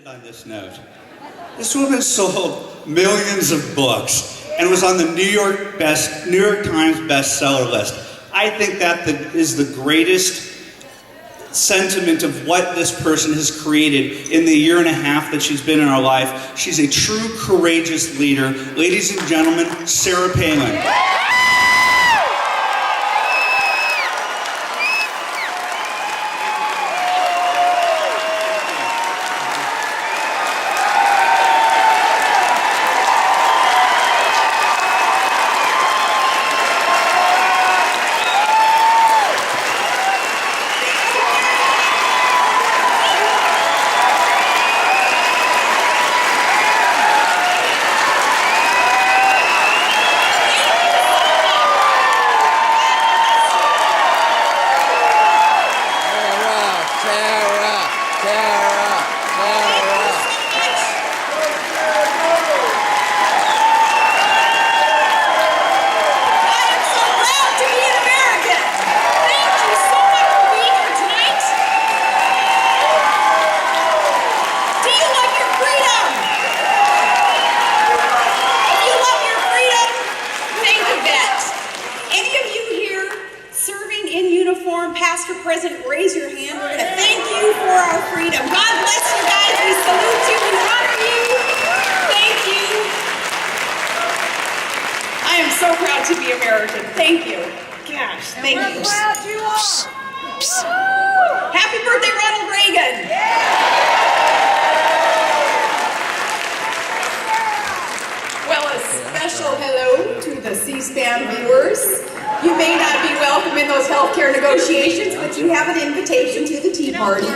On this note, this woman sold millions of books and was on the New York Times bestseller list. I think that is the greatest sentiment of what this person has created in the year and a half that she's been in our life. She's a true courageous leader. Ladies and gentlemen, Sarah Palin. Past or present, raise your hand. We're going to thank you for our freedom. God bless you guys. We salute you and honor you. Thank you. I am so proud to be American. Thank you. Gosh, thank you. We're proud you are. Happy birthday, Ronald Reagan. Well, a special hello to the C-SPAN viewers. You may not be welcome in those healthcare negotiations, but you have an invitation to the Tea Party.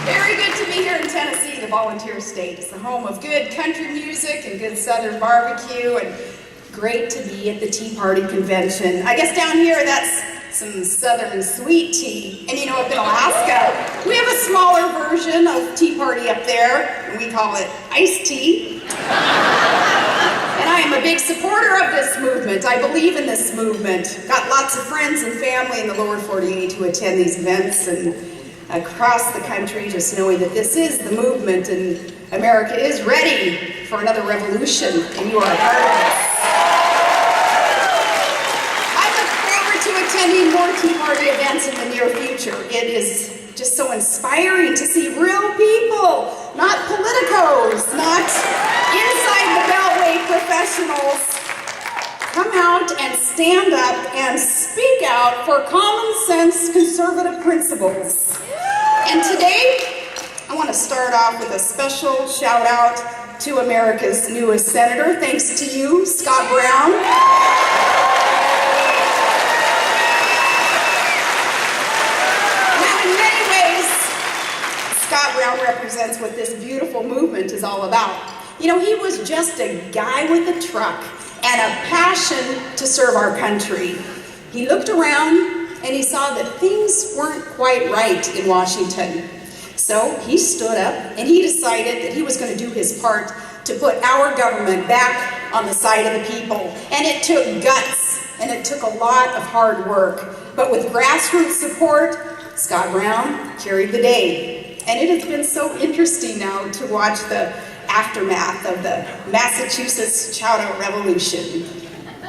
Very good to be here in Tennessee, the volunteer state. It's the home of good country music and good Southern barbecue, and great to be at the Tea Party convention. I guess down here that's some Southern sweet tea. And you know, up in Alaska, we have a smaller version of Tea Party up there, and we call it iced tea. And I am a big supporter of this movement. I believe in this movement. Got lots of friends and family in the lower 48 who attend these events and across the country, just knowing that this is the movement and America is ready for another revolution, and you are a part of this. Attending more Tea Party events in the near future. It is just so inspiring to see real people, not politicos, not inside the Beltway professionals, come out and stand up and speak out for common sense conservative principles. And today, I want to start off with a special shout out to America's newest senator. Thanks to you, Scott Brown. Scott Brown represents what this beautiful movement is all about. You know, he was just a guy with a truck and a passion to serve our country. He looked around and he saw that things weren't quite right in Washington. So he stood up and he decided that he was going to do his part to put our government back on the side of the people. And it took guts and it took a lot of hard work. But with grassroots support, Scott Brown carried the day. And it has been so interesting now to watch the aftermath of the Massachusetts Chowder Revolution.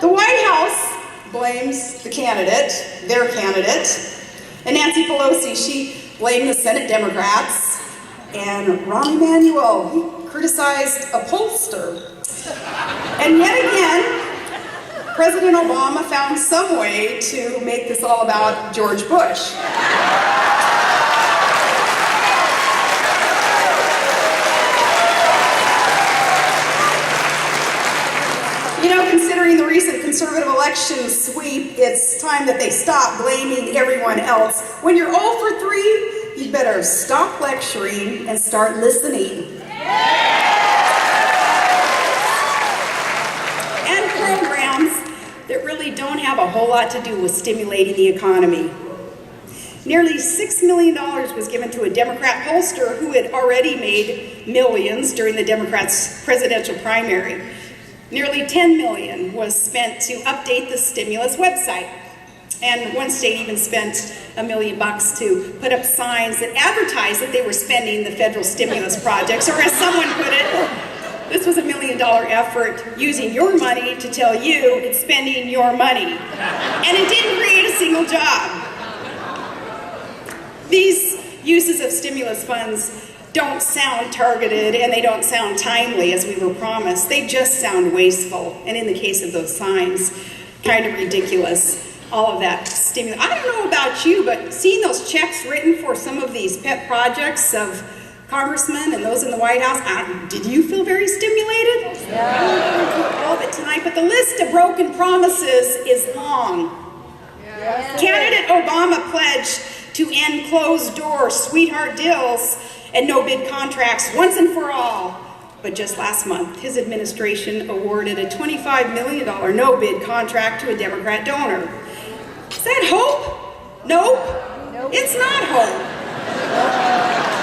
The White House blames the candidate, their candidate, and Nancy Pelosi, she blamed the Senate Democrats, and Rahm Emanuel, he criticized a pollster. And yet again, President Obama found some way to make this all about George Bush. Considering the recent conservative election sweep, it's time that they stop blaming everyone else. When you're 0 for 3, you'd better stop lecturing and start listening. And programs that really don't have a whole lot to do with stimulating the economy. Nearly $6 million was given to a Democrat pollster who had already made millions during the Democrats' presidential primary. Nearly $10 million was spent to update the stimulus website. And one state even spent $1 million to put up signs that advertised that they were spending the federal stimulus projects, or as someone put it, this was $1 million effort using your money to tell you it's spending your money. And it didn't create a single job. These uses of stimulus funds don't sound targeted and they don't sound timely as we were promised. They just sound wasteful. And in the case of those signs, kind of ridiculous. All of that stimulus. I don't know about you, but seeing those checks written for some of these pet projects of congressmen and those in the White House, did you feel very stimulated? Yeah. All of it tonight, but the list of broken promises is long. Yeah. Candidate Obama pledged to end closed-door sweetheart deals and no-bid contracts once and for all. But just last month, his administration awarded a $25 million no-bid contract to a Democrat donor. Is that hope? Nope. It's not hope.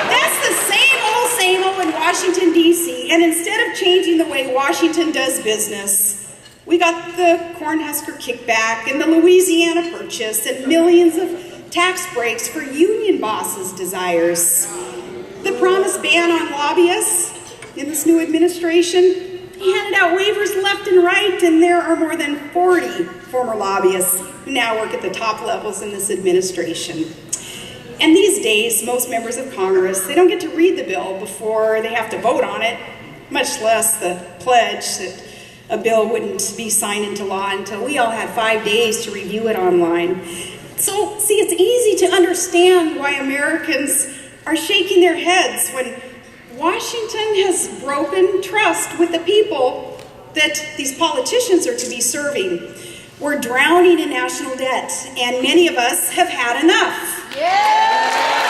That's the same old in Washington, D.C. And instead of changing the way Washington does business, we got the Cornhusker kickback and the Louisiana Purchase and millions of tax breaks for union bosses' desires. The promised ban on lobbyists in this new administration, he handed out waivers left and right, and there are more than 40 former lobbyists who now work at the top levels in this administration. And these days, most members of Congress, they don't get to read the bill before they have to vote on it, much less the pledge that a bill wouldn't be signed into law until we all had 5 days to review it online. So, see, it's easy to understand why Americans are shaking their heads when Washington has broken trust with the people that these politicians are to be serving. We're drowning in national debt, and many of us have had enough. Yeah.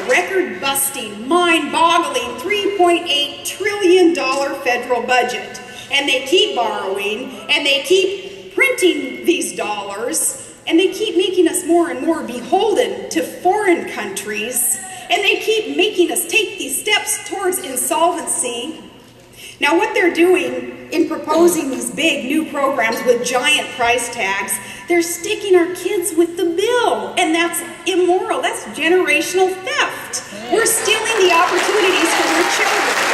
Record-busting, mind-boggling $3.8 trillion federal budget. And they keep borrowing, and they keep printing these dollars, and they keep making us more and more beholden to foreign countries, and they keep making us take these steps towards insolvency. Now, what they're doing in proposing these big new programs with giant price tags, they're sticking our kids with the bill, and that's immoral. That's generational theft. We're stealing the opportunities from our children.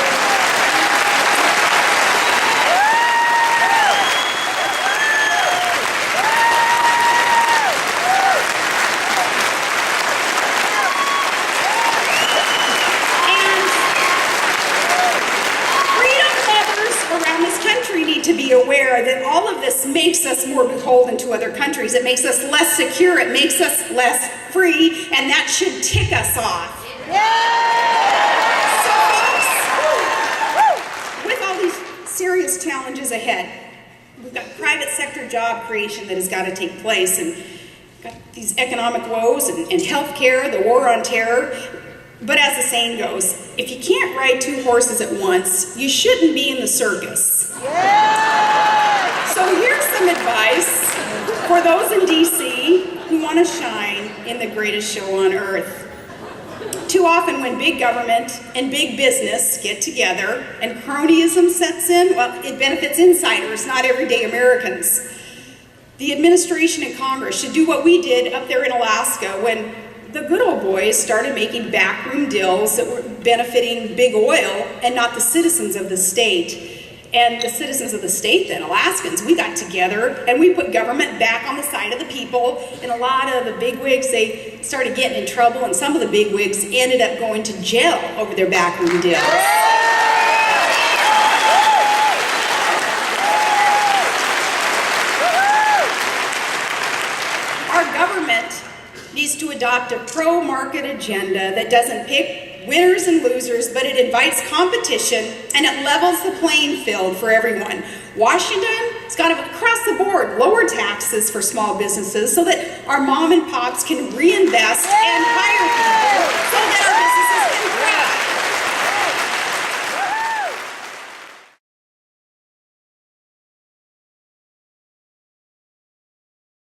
To be aware that all of this makes us more beholden to other countries. It makes us less secure. It makes us less free, and that should tick us off. So, folks, with all these serious challenges ahead, we've got private sector job creation that has got to take place, and got these economic woes and healthcare, the war on terror. But as the saying goes, if you can't ride two horses at once, you shouldn't be in the circus. Yeah! So here's some advice for those in D.C. who want to shine in the greatest show on earth. Too often when big government and big business get together and cronyism sets in, well, it benefits insiders, not everyday Americans. The administration and Congress should do what we did up there in Alaska when the good old boys started making backroom deals that were benefiting big oil and not the citizens of the state. And the citizens of the state, then, Alaskans, we got together and we put government back on the side of the people. And a lot of the bigwigs, they started getting in trouble, and some of the bigwigs ended up going to jail over their backroom deals. Our government needs to adopt a pro-market agenda that doesn't pick winners and losers, but it invites competition and it levels the playing field for everyone. Washington has got to, across the board, lower taxes for small businesses so that our mom and pops can reinvest and